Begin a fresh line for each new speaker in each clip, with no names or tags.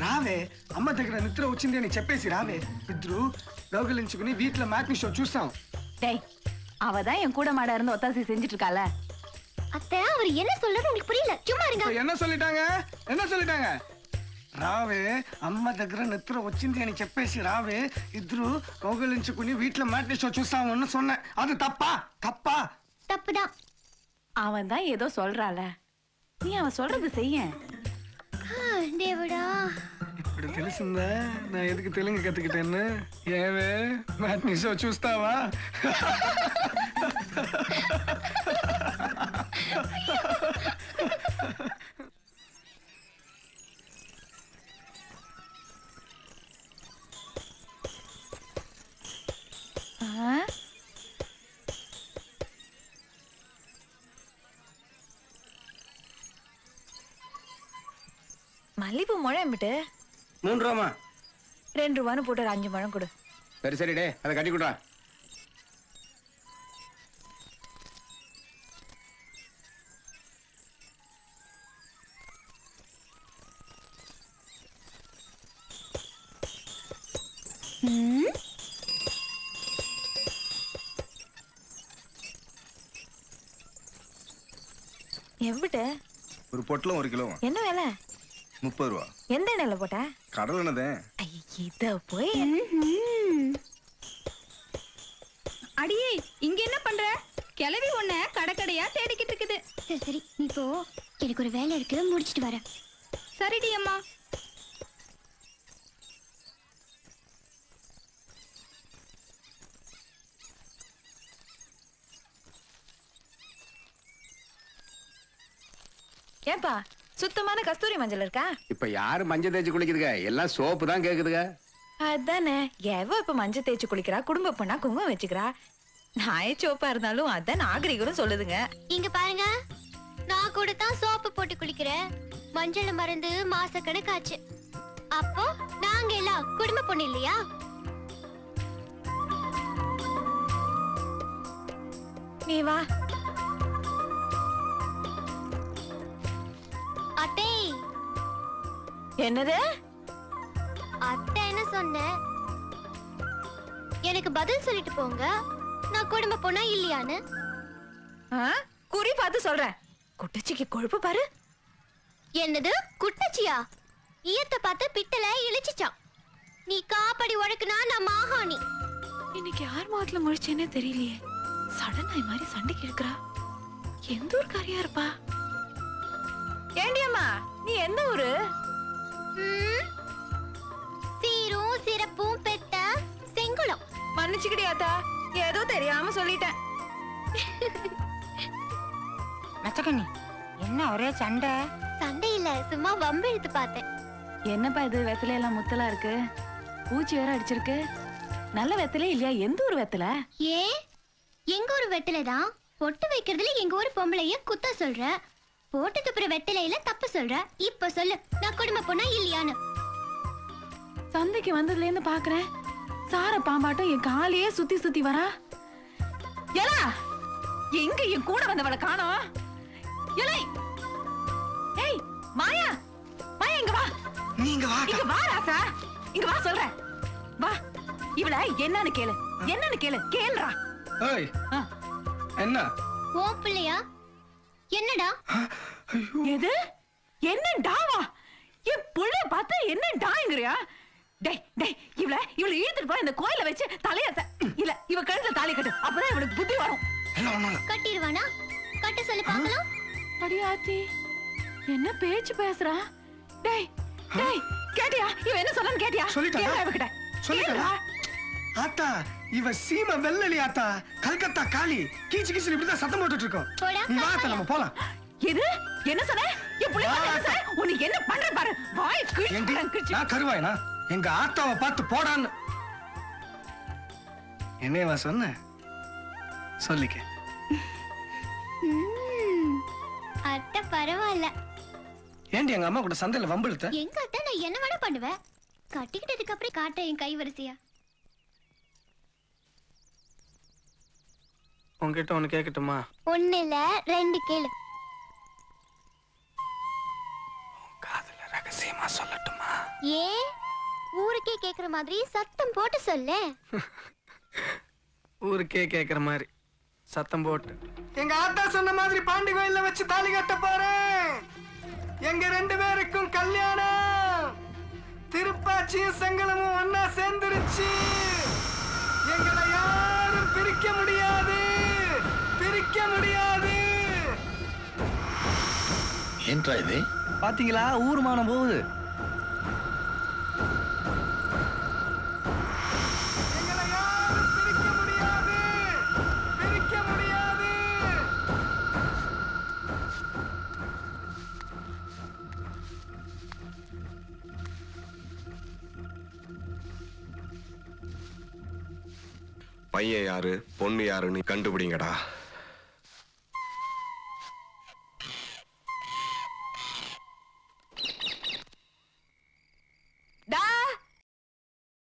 రావే అమ్మ దగ్గర నిద్ర వచ్చింది అని చెప్పేసి రావే ఇద్దరు గౌగలించుకుని వీట్ల మ్యాట్ని షో చూసాం.
டேய் அவதான் என் கூட மாட இருந்து ஒத்தாசி செஞ்சுட்டு இருக்கால.
அத்தை அவர் என்ன சொல்றாரு உங்களுக்கு புரியல, சும்மா இருங்க.
என்ன சொல்லிட்டாங்க రావే అమ్మ దగ్గర నిద్ర వచ్చింది అని చెప్పేసి రావే ఇద్దరు గౌగలించుకుని వీట్ల మ్యాట్ని షో చూసామని சொன்னேன். அது தப்பா?
தப்புதான்.
அவன் தான் ஏதோ சொல்றால, நீ அவன் சொல்றது செய்ய.
దేవుడా
ఇప్పుడు తెలిసిందా నా ఎదుగు తెలుగు కத்துக்கிட்டேன்னு? ఏవే మ్యాట్ని షో చూస్తావా?
மல்லிப்பூ முழம் விட்டு
3 ரூபாமா?
2 ரூபான்னு போட்டு 5 முழம் கொடு.
சரி டே அதை கட்டி கொடுறா.
எவ்வளவு?
ஒரு பொட்டலம் 1 கிலோ.
என்ன விலை?
30 ரூபா.
எந்த எண்ணெயில போட்ட?
கடல் எண்ணெதே.
இத போய்
அடியே இங்க என்ன பண்ற? கிளவி ஒண்ண கடக்கடையா தேடிக்கிட்டு இருக்குது.
சரி நீ போ, எனக்கு ஒரு வேலை இருக்கு, முடிச்சிட்டு வரேன்.
சரிடி அம்மா.
ஏப்பா சுத்தமான கஸ்தூரி மஞ்சள் இருக்கா?
இப்ப யாரு மஞ்சள் தேய்ச்சி குளிக்குதுங்க? எல்லாம் சோப்பு தான் கேக்குதுங்க.
அதானே, எவ இப்ப மஞ்சள் தேய்ச்சி குளிக்கிறா? குடும்ப பொண்ணா குங்குமம் வச்சுக்கிறா. நாய சோப்பா இருந்தாலும் அதான் நாகரிகம் சொல்லுதுங்க.
இங்க பாருங்க, நான் கூட தான் சோப்பு போட்டு குளிக்கிறேன். மஞ்சள் மருந்து மாச கணக்காச்சு. அப்போ நாங்க எல்லாம் குடும்ப பொண்ணு இல்லையா?
நீ வா.
அத்தை.
என்னது?
அத்தை என்ன சொன்ன? எனக்கு பதில் சொல்லிட்டு போங்க, நான் குடும்ப பொண்ணா இல்லையான்னு.
குறி பார்த்து சொல்றேன். குட்டச்சிக்கு கொழுப்பு பாரு.
என்னது குட்டச்சியா? ஈயத்தை பார்த்து பித்தளை இழிச்சிச்சான். நீ காப்படி உழக்குனா நான் மாகாணி.
இன்னைக்கு யார் முகத்துல முழிச்சேனே தெரியலையே. சடனாய் மாதிரி சண்டைக்கு இருக்கிறா. எந்த ஊர்க்காரியா இருப்பா? ஏண்டியம்மா, நீ எந்த ஊரு?
சீரும் சிறப்பும் பெத்த செங்குளம்.
மன்னிச்சுக்கிட்டியாத்தா, ஏதோ தெரியாம சொல்லிட்டேன்.
மச்சக்கண்ணி, என்ன ஒரே சண்டை?
சண்டை இல்ல, சும்மா வம்பு எடுத்து பார்த்தேன்.
என்னப்பா இது, வெத்தலை எல்லாம் முத்தலா இருக்கு, பூச்சி வேற அடிச்சிருக்கு. நல்ல வெத்தலே இல்லையா? எந்த ஊர் வெத்தலை?
ஏன் எங்க ஊர் வெத்தலைதான். பொட்டு வைக்கிறதுல எங்க ஊர் பொம்பளைய குத்த சொல்ற, போட்டுக்கு அப்புறம் வெத்தலையில தப்பு சொல்ற. இப்ப சொல்லு, நான் குடும்ப பொண்ணா இல்லையான்னு.
சந்தைக்கு வந்ததுல இருந்து பாக்குறேன், சார பாம்பாட்டம் என் காலையே சுத்தி சுத்தி வரா. ஏலா, எங்க என் கூட வந்தவளை காணோம்? ஏலே, ஏய் மாயா, மாயா இங்க வா.
நீங்க வா.
இங்க வா ராசா, இங்க வா சொல்றேன். வா, இவள என்னன்னு கேளு, என்னன்னு கேளு, கேளுடா.
ஏய் என்ன?
ஓ பிள்ளையா? என்னடா?
எது? என்னடாவா? என் புள்ள பார்த்து என்னடாங்கறியா? டேய் டேய், இவள இழுத்துட்டு போய் இந்த கோயில வச்சு தலைய இல்ல இவ கழுத்துல தாலி கட்டு, அப்பதான் இவளுக்கு புத்தி வரும்.
கட்டிடுவானா? கட்ட சொல்லி பார்க்கலாம்.
அடியாத்தி, என்ன பேச்சு பேசுறா? டேய் டேய், கேட்டியா? இவ என்ன சொன்னான்னு கேட்டியா?
சொல்லிட்டா? சொல்லிட்டா? ஆத்தா, இவ சீம வெள்ளலி ஆத்தா, கல்கத்தா காளி. கீச்சு கீச்சு இப்படிதான் சத்தம் போட்டுட்டு இருக்கோம். நீ வா ஆத்தா, நம்ம போலாம்.
எது? என்ன சொன்ன? என் புள்ள என்ன? உனக்கு என்ன பண்ற பாரு. வாய் கிழிச்சு.
நான் கருவாயனா? எங்க ஆத்தாவை பார்த்து போடான்னு என்னையவா சொன்ன? சொல்லிக்க.
அத்தை பரவாயில்ல.
ஏண்டி எங்க அம்மா கூட சந்தையில வம்பிழுத்த?
எங்க அத்தை நான் என்ன வேணா பண்ணுவேன். கட்டிக்கிட்டதுக்கு அப்புறம் காட்ட என் கை வரிசையா.
உன்கிட்ட ஒண்ணு கேட்கட்டுமா?
ஒண்ணு இல்ல, 2 கேளு.
காதுல ரகசியமா சொல்லட்டுமா?
ஏன் ஊருக்கே கேக்குற மாதிரி சத்தம் போட்டு சொல்லு.
ஊருக்கே கேக்குற மாதிரி சத்தம் போட்டு எங்க ஆத்தா சொன்ன மாதிரி பாண்டி கோயில்ல வச்சு தாலி கட்ட போறேன். எங்க 2 பேருக்கும் கல்யாணம். திருப்பாச்சியும் செங்கலமும் ஒன்னா சேர்ந்துருச்சு. எங்களை யாரும் பிரிக்க முடியாது, பிரிக்க முடியாது.
ఏంట్రా ఇది?
பாத்தீங்களா ஊர்மானம் போகுது. எங்களை யாரும் பிரிக்க முடியாது, பிரிக்க முடியாது.
பையன் யாரு பொண்ணு யாருன்னு கண்டுபிடிங்கடா.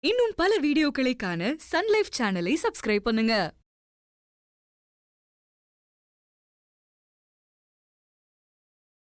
இன்னும் பல வீடியோக்களை காண சன் லைஃப் சேனலை சப்ஸ்கிரைப் பண்ணுங்க.